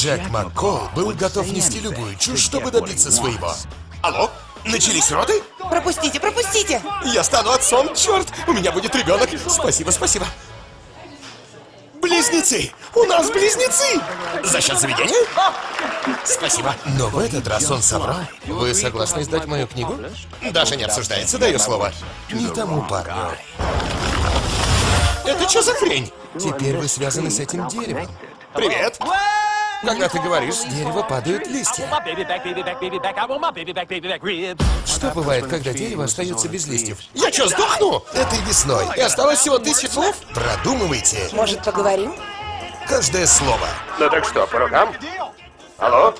Джек МакКол был готов нести любую чушь, чтобы добиться своего. Алло? Начались роды? Пропустите, пропустите! Я стану отцом, черт! У меня будет ребенок! Спасибо, спасибо! Близнецы! У нас близнецы! За счет заведения? Спасибо. Но в этот раз он соврал. Вы согласны издать мою книгу? Даже не обсуждается, даю слово. Не тому парню. Это что за хрень? Теперь вы связаны с этим деревом. Привет! Когда ты говоришь, с дерева падают листья. Что бывает, когда дерево остается без листьев? Я что, сдохну? Этой весной. И осталось всего 1000 слов? Продумывайте. Может, поговорим? Каждое слово. Ну так что, по рукам? Алло?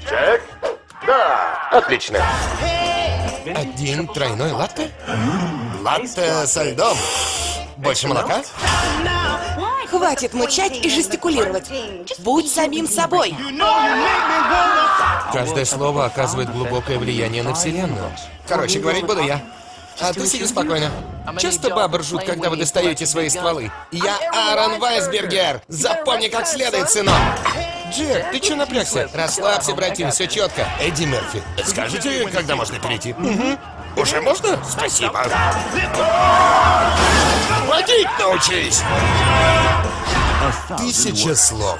Джек? Да, отлично. Один тройной латте? Латте со льдом. Больше молока? Хватит мычать и жестикулировать. Будь самим собой. Каждое слово оказывает глубокое влияние на Вселенную. Короче, говорить буду я. А ты сиди спокойно. Часто бабы ржут, когда вы достаете свои стволы. Я Аарон Вайсбергер. Запомни как следует, сынок. Джек, ты чё напрягся? Расслабься, братин, все четко. Эдди Мерфи, скажите, когда можно перейти? Угу. Уже можно? Спасибо. Водить научись! 1000 слов.